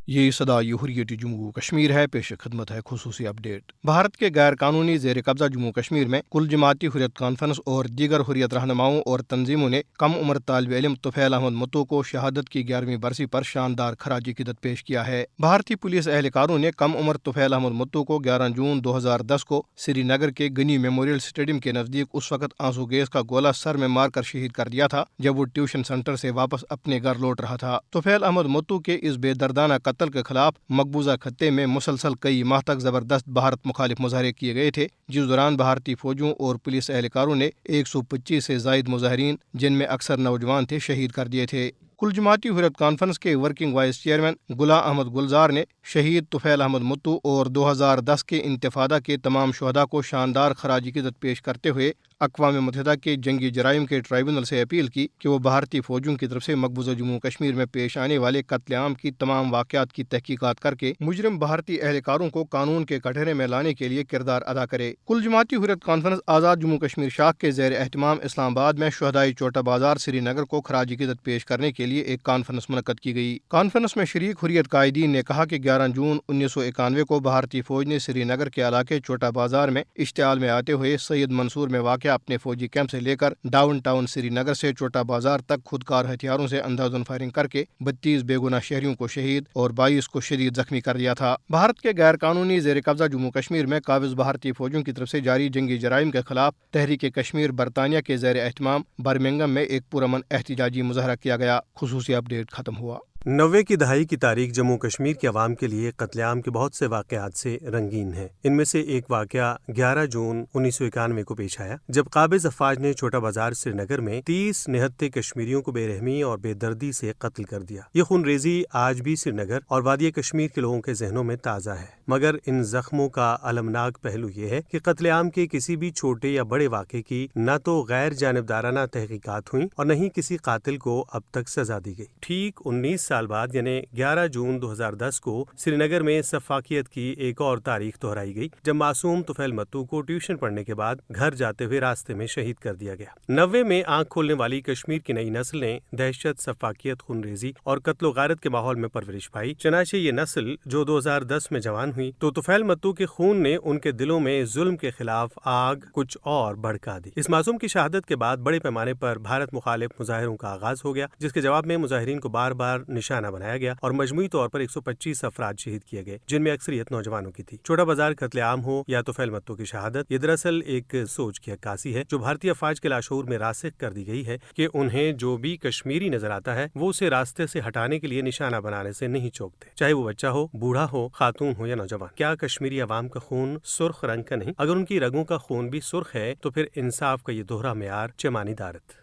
یہ صدا حریت جموں کشمیر ہے، پیش خدمت ہے خصوصی اپ ڈیٹ۔ بھارت کے غیر قانونی زیر قبضہ جموں کشمیر میں کل جماعتی حریت کانفرنس اور دیگر حریت رہنماؤں اور تنظیموں نے کم عمر طالب علم طفیل احمد متو کو شہادت کی 11ویں برسی پر شاندار خراج عقیدت پیش کیا ہے۔ بھارتی پولیس اہلکاروں نے کم عمر طفیل احمد متو کو 11 جون 2010 کو سری نگر کے گنی میموریل اسٹیڈیم کے نزدیک اس وقت آنسو گیس کا گولہ سر میں مار کر شہید کر دیا تھا جب وہ ٹیوشن سینٹر سے واپس اپنے گھر لوٹ رہا تھا۔ طفیل احمد متو کے اس بے دردانہ قتل کے خلاف مقبوضہ خطے میں مسلسل کئی ماہ تک زبردست بھارت مخالف مظاہرے کیے گئے تھے، جس دوران بھارتی فوجوں اور پولیس اہلکاروں نے 125 سے زائد مظاہرین، جن میں اکثر نوجوان تھے، شہید کر دیے تھے۔ کل جماعتی حریت کانفرنس کے working vice chairman Ghulam Ahmad گلزار نے شہید طفیل احمد متو اور 2010 کے انتفاضہ کے تمام شہداء کو شاندار خراج عقیدت پیش کرتے ہوئے اقوام متحدہ کے جنگی جرائم کے ٹرائبونل سے اپیل کی کہ وہ بھارتی فوجوں کی طرف سے مقبوضہ جموں کشمیر میں پیش آنے والے قتل عام کی تمام واقعات کی تحقیقات کر کے مجرم بھارتی اہلکاروں کو قانون کے کٹہرے میں لانے کے لیے کردار ادا کرے۔ کل جماعتی حریت کانفرنس آزاد جموں کشمیر شاخ کے زیر اہتمام اسلام آباد میں شہدائے چوٹا بازار سری نگر کو خراج عقیدت پیش کرنے کے لیے ایک کانفرنس منعقد کی گئی۔ کانفرنس میں شریک حریت قائدین نے کہا کہ 11 جون 1991 کو بھارتی فوج نے سری نگر کے علاقے چوٹا بازار میں اشتعال میں آتے ہوئے سید منصور میں واقع اپنے فوجی کیمپ سے لے کر ڈاؤن ٹاؤن سری نگر سے چوٹا بازار تک خودکار ہتھیاروں سے اندھادھند فائرنگ کر کے 32 بے گناہ شہریوں کو شہید اور 22 کو شدید زخمی کر دیا تھا۔ بھارت کے غیر قانونی زیر قبضہ جموں کشمیر میں قابض بھارتی فوجوں کی طرف سے جاری جنگی جرائم کے خلاف تحریک کشمیر برطانیہ کے زیر اہتمام برمنگھم میں ایک پرامن احتجاجی مظاہرہ کیا گیا۔ خصوصی اپ ڈیٹ ختم ہوا۔ 90 کی دہائی کی تاریخ جموں کشمیر کے عوام کے لیے قتل عام کے بہت سے واقعات سے رنگین ہے۔ ان میں سے ایک واقعہ 11 جون 1991 کو پیش آیا جب قابض افواج نے چھوٹا بازار سری نگر میں 30 نہتے کشمیریوں کو بے رحمی اور بے دردی سے قتل کر دیا۔ یہ خون ریزی آج بھی سری نگر اور وادی کشمیر کے لوگوں کے ذہنوں میں تازہ ہے، مگر ان زخموں کا المناک پہلو یہ ہے کہ قتل عام کے کسی بھی چھوٹے یا بڑے واقعے کی نہ تو غیر جانبدارانہ تحقیقات ہوئیں اور نہ ہی کسی قاتل کو اب تک سزا دی گئی۔ ٹھیک 19 سال بعد یعنی 11 جون 2010 کو سری نگر میں سفاکیت کی ایک اور تاریخ دہرائی گئی جب معصوم طفیل متو کو ٹیوشن پڑھنے کے بعد گھر جاتے ہوئے راستے میں شہید کر دیا گیا۔ 90 میں آنکھ کھولنے والی کشمیر کی نئی نسل نے دہشت، سفاکیت، خون ریزی اور قتل و غارت کے ماحول میں پرورش پائی۔ چنانچہ یہ نسل جو 2010 میں جوان ہوئی تو طفیل متو کے خون نے ان کے دلوں میں ظلم کے خلاف آگ کچھ اور بھڑکا دی۔ اس معصوم کی شہادت کے بعد بڑے پیمانے پر بھارت مخالف مظاہروں کا آغاز ہو گیا، جس کے جواب میں مظاہرین کو بار بار نشانہ بنایا گیا اور مجموعی طور پر 125 افراد شہید کیے گئے، جن میں اکثریت نوجوانوں کی تھی۔ چھوٹا بازار قتل عام ہو یا طفیل متو کی شہادت، یہ دراصل ایک سوچ کی عکاسی ہے جو بھارتی افواج کے لاشعور میں راسخ کر دی گئی ہے کہ انہیں جو بھی کشمیری نظر آتا ہے وہ اسے راستے سے ہٹانے کے لیے نشانہ بنانے سے نہیں چوکتے، چاہے وہ بچہ ہو، بوڑھا ہو، خاتون ہو یا نوجوان۔ کیا کشمیری عوام کا خون سرخ رنگ کا نہیں؟ اگر ان کی رگوں کا خون بھی سرخ ہے تو پھر انصاف کا یہ دوہرا معیار چمانی دارت۔